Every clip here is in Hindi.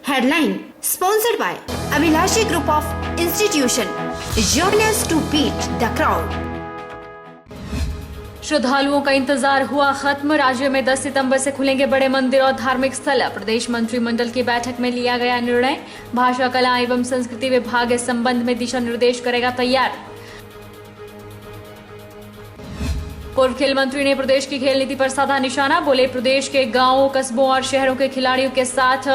Headline sponsored by Abhilashi Group of Institution. Join us to beat the crowd. श्रद्धालुओं का इंतजार हुआ खत्म। राज्य में 10 सितंबर से खुलेंगे बड़े मंदिर और धार्मिक स्थल। प्रदेश मंत्रिमंडल की बैठक में लिया गया निर्णय। भाषा, कला एवं संस्कृति विभाग इस संबंध में दिशा निर्देश करेगा तैयार। पूर्व खेल मंत्री ने प्रदेश की खेल नीति पर साधा निशाना। बोले, प्रदेश के गांवों, कस्बों और शहरों के खिलाड़ियों के साथ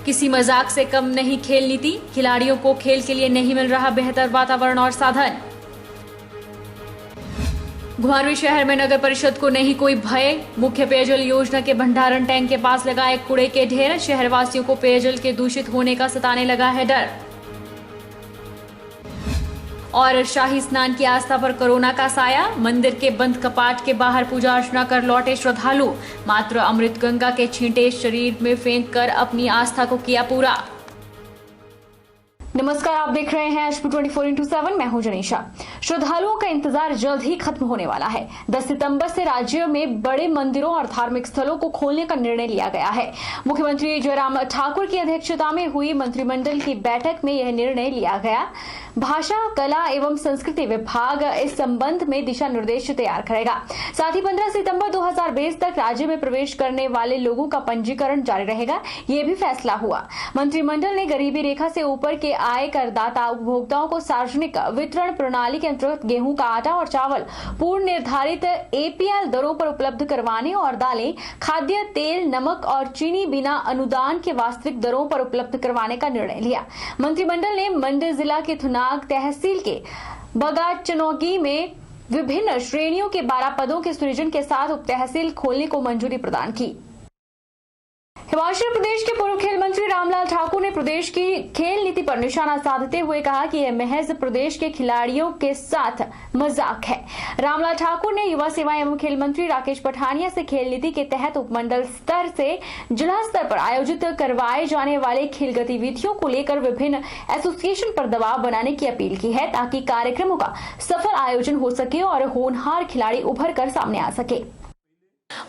किसी मजाक से कम नहीं खेल नीति। खिलाड़ियों को खेल के लिए नहीं मिल रहा बेहतर वातावरण और साधन। घुमारवीं शहर में नगर परिषद को नहीं कोई भय। मुख्य पेयजल योजना के भंडारण टैंक के पास लगाए कूड़े के ढेर। शहरवासियों को पेयजल के दूषित होने का सताने लगा है डर। और शाही स्नान की आस्था पर कोरोना का साया। मंदिर के बंद कपाट के बाहर पूजा अर्चना कर लौटे श्रद्धालु। मात्र अमृत गंगा के छींटे शरीर में फेंक कर अपनी आस्था को किया पूरा। नमस्कार, आप देख रहे हैं HP 24x7। मैं हूं जनीशा। श्रद्धालुओं का इंतजार जल्द ही खत्म होने वाला है। 10 सितंबर से राज्य में बड़े मंदिरों और धार्मिक स्थलों को खोलने का निर्णय लिया गया है। मुख्यमंत्री जयराम ठाकुर की अध्यक्षता में हुई मंत्रिमंडल की बैठक में यह निर्णय लिया गया। भाषा, कला एवं संस्कृति विभाग इस संबंध में दिशा निर्देश तैयार करेगा। साथ ही 15 सितंबर 2020 तक राज्य में प्रवेश करने वाले लोगों का पंजीकरण जारी रहेगा। ये भी फैसला हुआ। मंत्रिमंडल ने गरीबी रेखा से ऊपर के आय करदाता उपभोक्ताओं को सार्वजनिक वितरण प्रणाली के अंतर्गत गेहूं का आटा और चावल पूर्व निर्धारित APL दरों पर उपलब्ध करवाने और दालें, खाद्य तेल, नमक और चीनी बिना अनुदान के वास्तविक दरों पर उपलब्ध करवाने का निर्णय लिया। मंत्रिमंडल ने मंडी जिला के थुनाग तहसील के बगाचनौगी में विभिन्न श्रेणियों के 12 पदों के सृजन के साथ उप तहसील खोलने को मंजूरी प्रदान की। हिमाचल प्रदेश के पूर्व खेल मंत्री रामलाल ठाकुर ने प्रदेश की खेल नीति पर निशाना साधते हुए कहा कि यह महज प्रदेश के खिलाड़ियों के साथ मजाक है। रामलाल ठाकुर ने युवा सेवा एवं खेल मंत्री राकेश पठानिया से खेल नीति के तहत उपमंडल स्तर से जिला स्तर पर आयोजित करवाए जाने वाले खेल गतिविधियों को लेकर विभिन्न एसोसिएशन पर दबाव बनाने की अपील की है, ताकि कार्यक्रमों का सफल आयोजन हो सके और होनहार खिलाड़ी उभर कर सामने आ सके।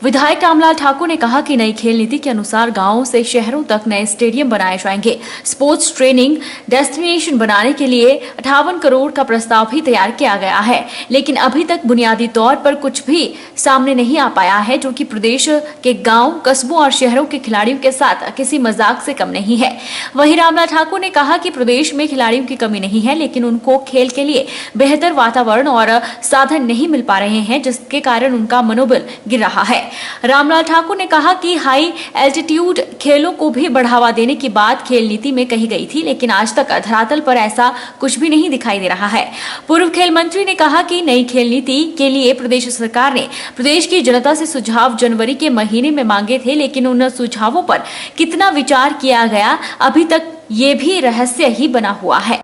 विधायक रामलाल ठाकुर ने कहा कि नई खेल नीति के अनुसार गांवों से शहरों तक नए स्टेडियम बनाए जाएंगे। स्पोर्ट्स ट्रेनिंग डेस्टिनेशन बनाने के लिए 58 करोड़ का प्रस्ताव भी तैयार किया गया है, लेकिन अभी तक बुनियादी तौर पर कुछ भी सामने नहीं आ पाया है, जो कि प्रदेश के गांव, कस्बों और शहरों के खिलाड़ियों के साथ किसी मजाक से कम नहीं है। वहीं रामलाल ठाकुर ने कहा कि प्रदेश में खिलाड़ियों की कमी नहीं है, लेकिन उनको खेल के लिए बेहतर वातावरण और साधन नहीं मिल पा रहे हैं, जिसके कारण उनका मनोबल गिर रहा है। रामलाल ठाकुर ने कहा कि हाई एल्टीट्यूड खेलों को भी बढ़ावा देने की बात खेल नीति में कही गई थी, लेकिन आज तक धरातल पर ऐसा कुछ भी नहीं दिखाई दे रहा है। पूर्व खेल मंत्री ने कहा कि नई खेल नीति के लिए प्रदेश सरकार ने प्रदेश की जनता से सुझाव जनवरी के महीने में मांगे थे, लेकिन उन सुझावों पर कितना विचार किया गया, अभी तक ये भी रहस्य ही बना हुआ है।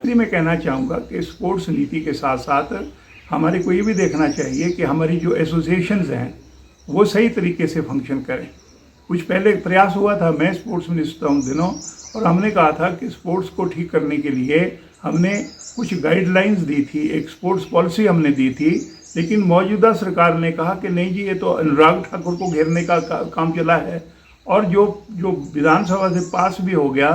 मैं कहना चाहूँगा कि स्पोर्ट्स नीति के साथ साथ हमारे को ये भी देखना चाहिए कि हमारी जो एसोसिएशंस हैं वो सही तरीके से फंक्शन करें। कुछ पहले प्रयास हुआ था, मैं स्पोर्ट्स मिनिस्टर उन दिनों, और हमने कहा था कि स्पोर्ट्स को ठीक करने के लिए हमने कुछ गाइडलाइंस दी थी, एक स्पोर्ट्स पॉलिसी हमने दी थी, लेकिन मौजूदा सरकार ने कहा कि नहीं जी, ये तो अनुराग ठाकुर को घेरने का काम चला है। और जो विधानसभा से पास भी हो गया,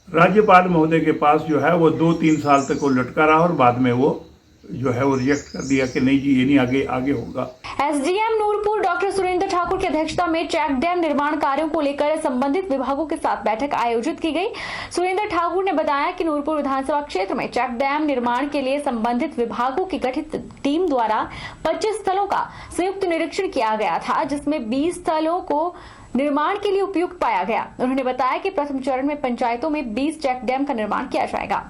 राज्यपाल महोदय के पास जो है वो 2-3 साल तक वो लटका रहा और बाद में वो जो है वो रिजेक्ट कर दिया कि नहीं जी, ये नहीं आगे होगा। SDM नूरपुर डॉक्टर सुरेंद्र ठाकुर की अध्यक्षता में चेक डैम निर्माण कार्यों को लेकर संबंधित विभागों के साथ बैठक आयोजित की गई। सुरेंद्र ठाकुर ने बताया कि नूरपुर विधानसभा क्षेत्र में चेक डैम निर्माण के लिए संबंधित विभागों की गठित टीम द्वारा 25 स्थलों का संयुक्त निरीक्षण किया गया था, जिसमें 20 स्थलों को निर्माण के लिए उपयुक्त पाया गया। उन्होंने बताया कि प्रथम चरण में पंचायतों में 20 चेक डैम का निर्माण किया जाएगा।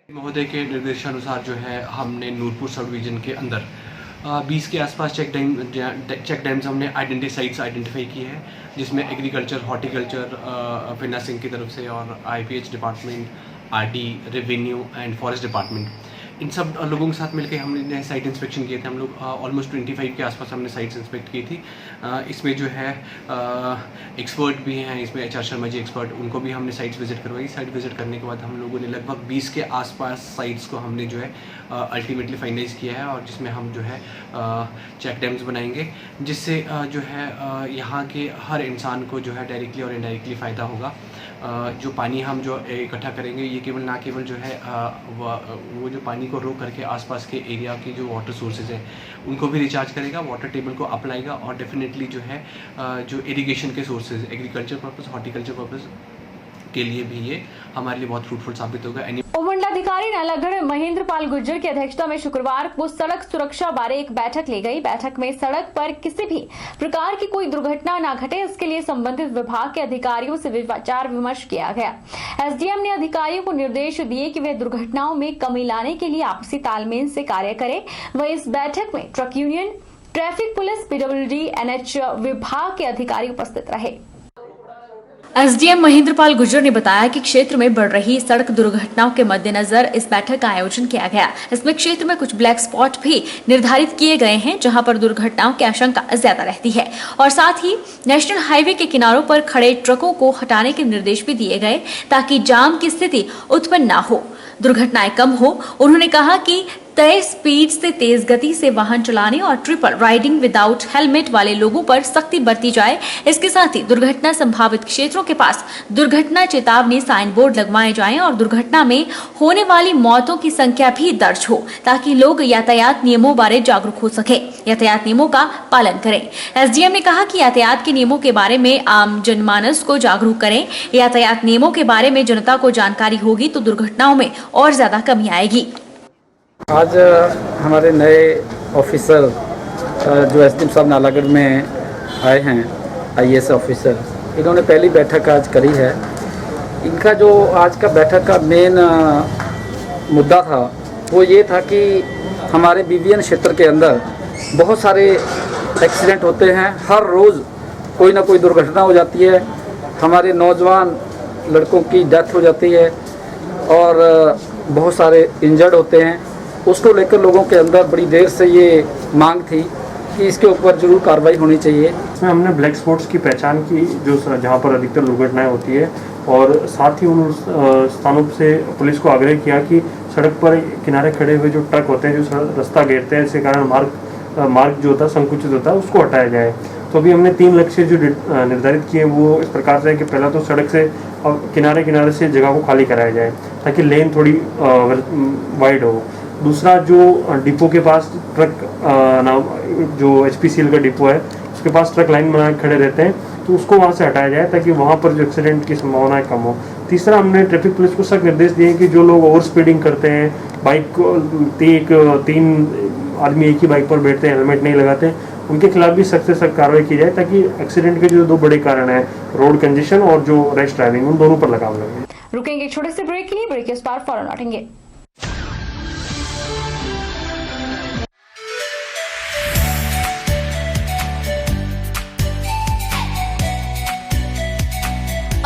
महोदय के निर्देशानुसार जो है हमने नूरपुर सब डिवीजन के अंदर 20 के आसपास चेक डैम्स हमने आइडेंटिफाई की है, जिसमें एग्रीकल्चर, हॉर्टिकल्चर, फिनांसिंग की तरफ से और IPH department, RD, revenue and forest department, इन सब लोगों के साथ मिलकर हमने साइट इंस्पेक्शन किए थे। हम लोग ऑलमोस्ट 25 के आसपास हमने साइट्स इंस्पेक्ट की थी। इसमें जो है एक्सपर्ट भी हैं, इसमें HR शर्मा जी एक्सपर्ट, उनको भी हमने साइट्स विजिट करवाई। साइट विजिट करने के बाद हम लोगों ने लगभग 20 के आसपास साइट्स को हमने जो है अल्टीमेटली फाइनलाइज किया है, और जिसमें हम जो है चेक डैम्स बनाएंगे, जिससे जो है यहाँ के हर इंसान को जो है डायरेक्टली और इनडायरेक्टली फ़ायदा होगा। जो पानी हम जो इकट्ठा करेंगे, ये ना केवल जो है वो जो पानी को रोक करके आसपास के एरिया की जो वाटर सोर्सेज हैं उनको भी रिचार्ज करेगा, वाटर टेबल को अप लाएगा, और डेफिनेटली जो है जो इरिगेशन के sources, agriculture purpose, horticulture purpose के लिए भी ये हमारे लिए बहुत फ्रूटफुल साबित होगा। उपमंडलाधिकारी नालागढ़ महेंद्र पाल गुर्जर की अध्यक्षता में शुक्रवार को सड़क सुरक्षा बारे एक बैठक ली गई। बैठक में सड़क पर किसी भी प्रकार की कोई दुर्घटना न घटे, इसके लिए संबंधित विभाग के अधिकारियों से विचार विमर्श किया गया। SDM ने अधिकारियों को निर्देश दिए कि वे दुर्घटनाओं में कमी लाने के लिए आपसी तालमेल से कार्य करें। वहीं इस बैठक में truck union, traffic police, PWD, NH विभाग के अधिकारी उपस्थित रहे। SDM महेंद्र पाल गुर्जर ने बताया कि क्षेत्र में बढ़ रही सड़क दुर्घटनाओं के मद्देनजर इस बैठक का आयोजन किया गया। इसमें क्षेत्र में कुछ ब्लैक स्पॉट भी निर्धारित किए गए हैं, जहां पर दुर्घटनाओं की आशंका ज्यादा रहती है, और साथ ही नेशनल हाईवे के किनारों पर खड़े ट्रकों को हटाने के निर्देश भी दिए गए, ताकि जाम की स्थिति उत्पन्न न हो, दुर्घटनाएं कम हो। उन्होंने कहा कि तय स्पीड से तेज गति से वाहन चलाने और ट्रिपल राइडिंग विदाउट हेलमेट वाले लोगों पर सख्ती बरती जाए। इसके साथ ही दुर्घटना संभावित क्षेत्रों के पास दुर्घटना चेतावनी साइन बोर्ड लगवाए जाएं और दुर्घटना में होने वाली मौतों की संख्या भी दर्ज हो, ताकि लोग यातायात नियमों बारे जागरूक हो सके, यातायात नियमों का पालन करें। SDM ने कहा कि यातायात के नियमों के बारे में आम जनमानस को जागरूक करें। यातायात नियमों के बारे में जनता को जानकारी होगी तो दुर्घटनाओं में और ज्यादा कमी आएगी। आज हमारे नए ऑफिसर जो SDM साहब नालागढ़ में आए हैं, IAS ऑफिसर, इन्होंने पहली बैठक आज करी है। इनका जो आज का बैठक का मेन मुद्दा था वो ये था कि हमारे BVN क्षेत्र के अंदर बहुत सारे एक्सीडेंट होते हैं, हर रोज़ कोई ना कोई दुर्घटना हो जाती है, हमारे नौजवान लड़कों की डेथ हो जाती है और बहुत सारे इंजर्ड होते हैं। उसको लेकर लोगों के अंदर बड़ी देर से ये मांग थी कि इसके ऊपर जरूर कार्रवाई होनी चाहिए। इसमें हमने ब्लैक स्पॉट्स की पहचान की जो जहाँ पर अधिकतर दुर्घटनाएं होती है, और साथ ही उन स्थानों से पुलिस को आग्रह किया कि सड़क पर किनारे खड़े हुए जो ट्रक होते हैं जो रास्ता घेरते हैं, इसके कारण मार्ग जो होता है संकुचित होता है, उसको हटाया जाए। तो अभी हमने 3 लक्ष्य जो निर्धारित किए वो इस प्रकार से है कि पहला तो सड़क से किनारे से जगह को खाली कराया जाए ताकि लेन थोड़ी वाइड हो। दूसरा, जो डिपो के पास ट्रक जो HPCL का डिपो है उसके पास ट्रक लाइन बना खड़े रहते हैं, तो उसको वहाँ से हटाया जाए ताकि वहाँ पर जो एक्सीडेंट की संभावनाएं कम हो। तीसरा, हमने ट्रैफिक पुलिस को सख्त निर्देश दिए कि जो लोग ओवर स्पीडिंग करते हैं, बाइक को 3 आदमी एक ही बाइक पर बैठते हैं, हेलमेट नहीं लगाते, उनके खिलाफ भी सख्त से सख्त कार्रवाई की जाए ताकि एक्सीडेंट के जो 2 बड़े कारण हैं, रोड कंजेशन और जो रैश ड्राइविंग, उन दोनों पर लगाम लगे। रुकेंगे छोटे से ब्रेक के लिए, ब्रेक के बाद फौरन लौटेंगे।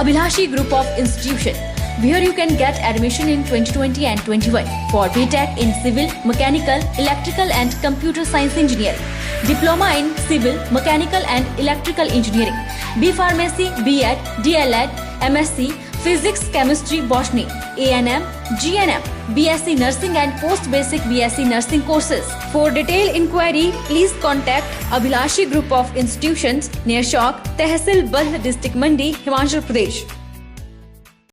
Abhilashi Group of Institution, where you can get admission in 2020 and 21 for BTech in Civil, Mechanical, Electrical and Computer Science Engineering, Diploma in Civil, Mechanical and Electrical Engineering, B Pharmacy, B.Ed, D.LEd, MSc, Physics, Chemistry, Botany, A&M, GNM, BSc Nursing and Post Basic BSc Nursing courses. For detailed inquiry, please contact Abhilashi Group of Institutions near Chowk, Tehsil Balh, District Mandi, Himachal Pradesh.